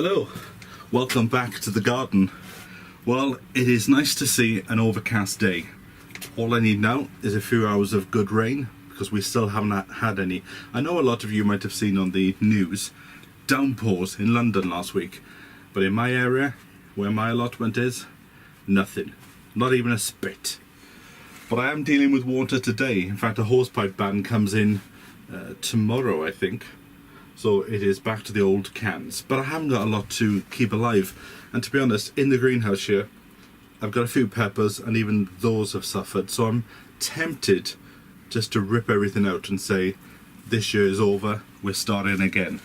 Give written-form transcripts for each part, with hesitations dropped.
Hello, welcome back to the garden. Well, it is nice to see an overcast day. All I need now is a few hours of good rain because we still haven't had any. I know a lot of you might have seen on the news downpours in London last week, but in my area, where my allotment is, nothing. Not even a spit. But I am dealing with water today. In fact, a hosepipe ban comes in tomorrow, I think. So it is back to the old cans. But I haven't got a lot to keep alive. And to be honest, in the greenhouse here, I've got a few peppers and even those have suffered. So I'm tempted just to rip everything out and say, this year is over, we're starting again.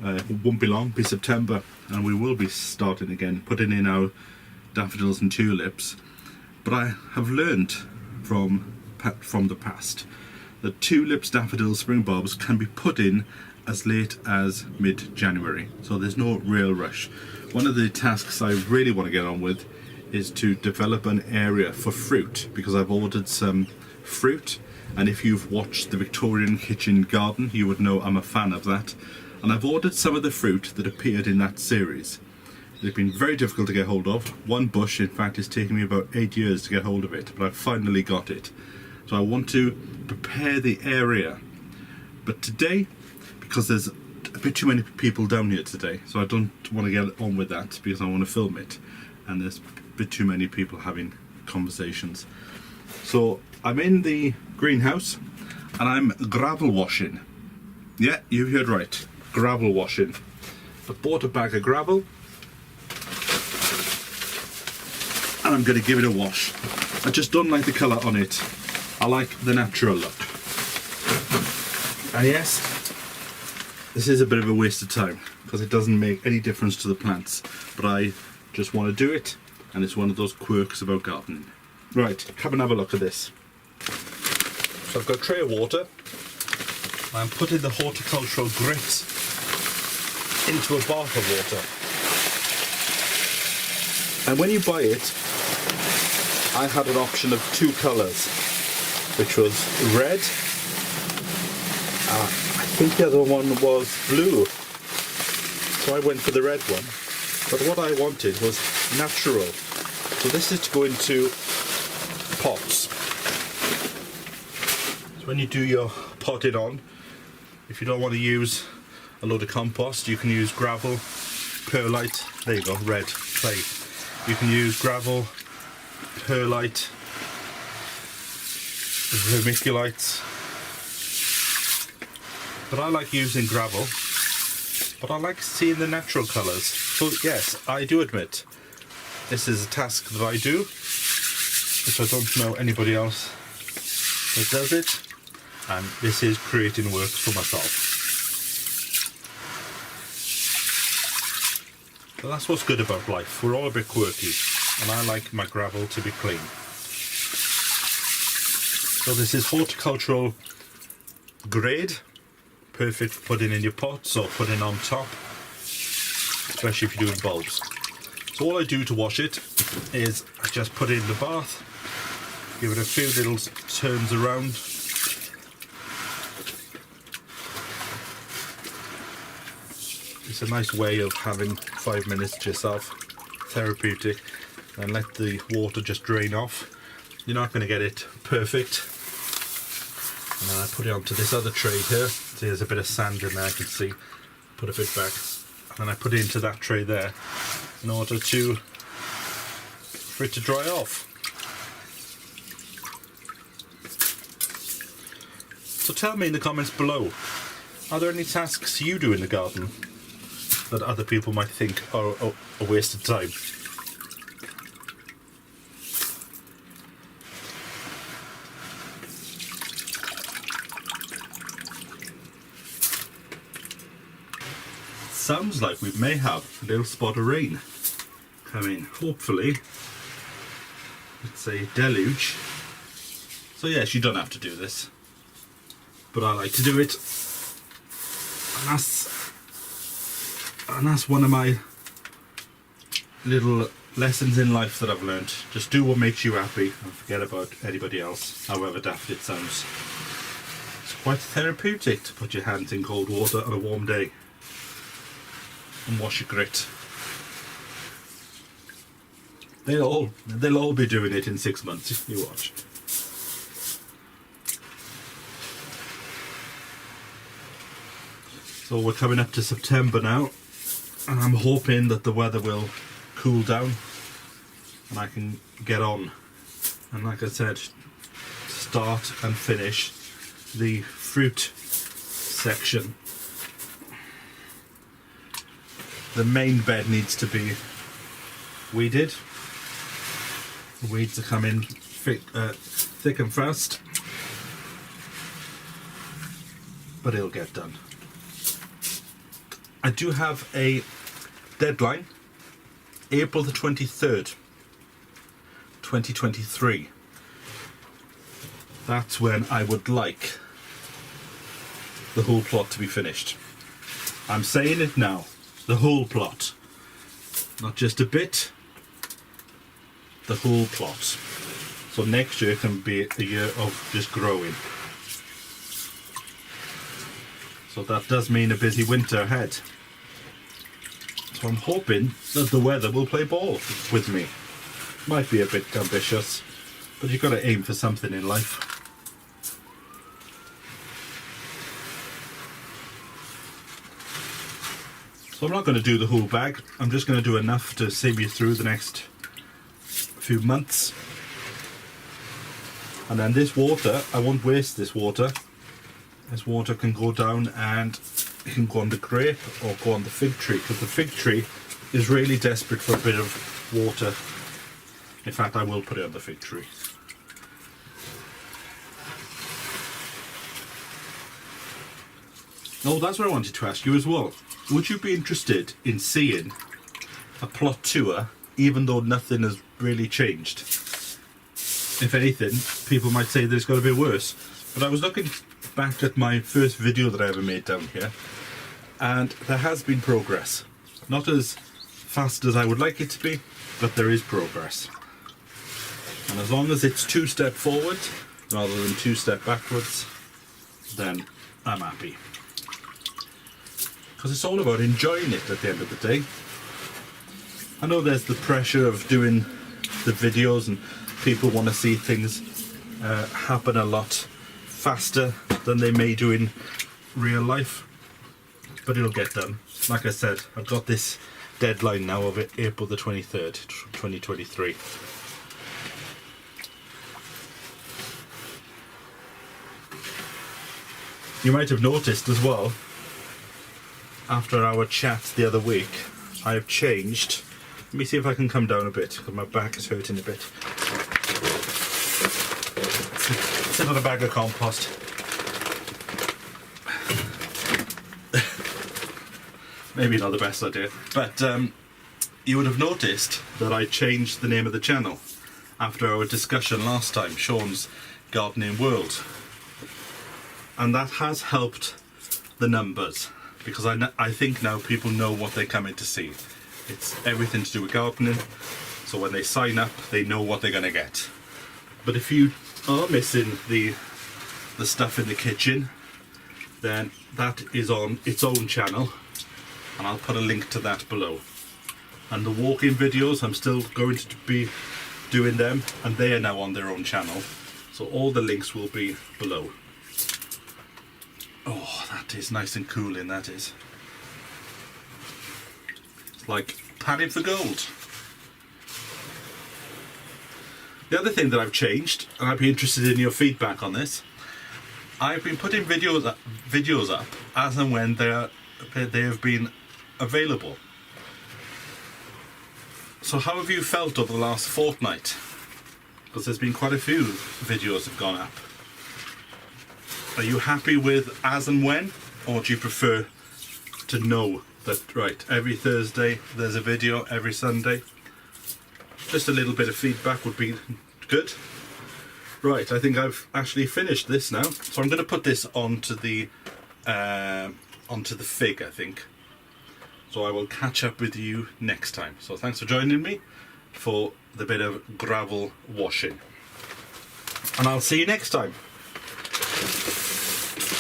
It won't be long, it'll be September, and we will be starting again, putting in our daffodils and tulips. But I have learned from the past that tulips, daffodils, spring bulbs can be put in as late as mid-January, so there's no real rush. One of the tasks I really want to get on with is to develop an area for fruit, because I've ordered some fruit, and if you've watched the Victorian Kitchen Garden you would know I'm a fan of that, and I've ordered some of the fruit that appeared in that series. They've been very difficult to get hold of. One bush, in fact, is taking me about 8 years to get hold of it, but I've finally got it. So I want to prepare the area. But today, because there's a bit too many people down here today, so I don't want to get on with that because I want to film it, and there's a bit too many people having conversations. So I'm in the greenhouse and I'm gravel washing. Yeah, you heard right, gravel washing. I bought a bag of gravel and I'm going to give it a wash. I just don't like the colour on it. I like the natural look. And yes, this is a bit of a waste of time because it doesn't make any difference to the plants, but I just want to do it, and it's one of those quirks about gardening. Right, come and have a look at this. So I've got a tray of water. I'm putting the horticultural grit into a bath of water. And when you buy it, I had an option of two colours, which was red. I think the other one was blue, so I went for the red one, but what I wanted was natural. So this is to go into pots. So when you do your potting on, if you don't want to use a load of compost, you can use gravel, perlite, there you go, red clay. You can use gravel, perlite, vermiculite. But I like using gravel, but I like seeing the natural colours. So yes, I do admit, this is a task that I do, which I don't know anybody else that does it, and this is creating work for myself. But that's what's good about life, we're all a bit quirky, and I like my gravel to be clean. So this is horticultural grade. Perfect for putting in your pots or putting on top, especially if you're doing bulbs. So all I do to wash it is I just put it in the bath, give it a few little turns around, it's a nice way of having 5 minutes to yourself, therapeutic, and let the water just drain off. You're not going to get it perfect. And then I put it onto this other tray here. See, there's a bit of sand in there, I can see. Put a bit back. And then I put it into that tray there in order for it to dry off. So tell me in the comments below, are there any tasks you do in the garden that other people might think are a waste of time? Sounds like we may have a little spot of rain coming, hopefully. It's a deluge. So yes, you don't have to do this, but I like to do it, and that's one of my little lessons in life that I've learned. Just do what makes you happy and forget about anybody else, however daft it sounds. It's quite therapeutic to put your hands in cold water on a warm day. and wash your grit. They'll all be doing it in 6 months. You watch. So we're coming up to September now, and I'm hoping that the weather will cool down and I can get on. And like I said, start and finish the fruit section. The main bed needs to be weeded. The weeds are coming thick and fast, but it'll get done. I do have a deadline, April the 23rd, 2023. That's when I would like the whole plot to be finished. I'm saying it now, the whole plot. Not just a bit, the whole plot. So next year can be a year of just growing. So that does mean a busy winter ahead. So I'm hoping that the weather will play ball with me. Might be a bit ambitious, but you've got to aim for something in life. So I'm not going to do the whole bag. I'm just going to do enough to see me through the next few months. And then this water, I won't waste this water. This water can go down and it can go on the grape or go on the fig tree, because the fig tree is really desperate for a bit of water. In fact, I will put it on the fig tree. Oh, that's what I wanted to ask you as well. Would you be interested in seeing a plot tour, even though nothing has really changed? If anything, people might say that it's got a bit worse. But I was looking back at my first video that I ever made down here, and there has been progress. Not as fast as I would like it to be, but there is progress. And as long as it's 2 step forward rather than 2 step backwards, then I'm happy. Because it's all about enjoying it at the end of the day. I know there's the pressure of doing the videos and people want to see things happen a lot faster than they may do in real life, but it'll get done. Like I said, I've got this deadline now of it, April the 23rd, 2023. You might have noticed as well, after our chat the other week, I have changed. Let me see if I can come down a bit, because my back is hurting a bit. Sit on a bag of compost. Maybe not the best idea, but you would have noticed that I changed the name of the channel after our discussion last time, Sean's Gardening World. And that has helped the numbers, because I think now people know what they're coming to see. It's everything to do with gardening, so when they sign up they know what they're going to get. But if you are missing the stuff in the kitchen, then that is on its own channel, and I'll put a link to that below. And the walk-in videos, I'm still going to be doing them, and they are now on their own channel, so all the links will be below. Oh, that is nice and cooling, that is. It's like padding for gold. The other thing that I've changed, and I'd be interested in your feedback on this, I've been putting videos up as and when they have been available. So how have you felt over the last fortnight? Because there's been quite a few videos have gone up. Are you happy with as and when, or do you prefer to know that, right, every Thursday there's a video, every Sunday? Just a little bit of feedback would be good. Right, I think I've actually finished this now, so I'm going to put this onto the fig, I think. So I will catch up with you next time. So thanks for joining me for the bit of gravel washing, and I'll see you next time.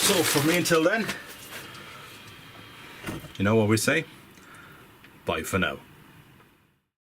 So from me until then, you know what we say, Bye for now.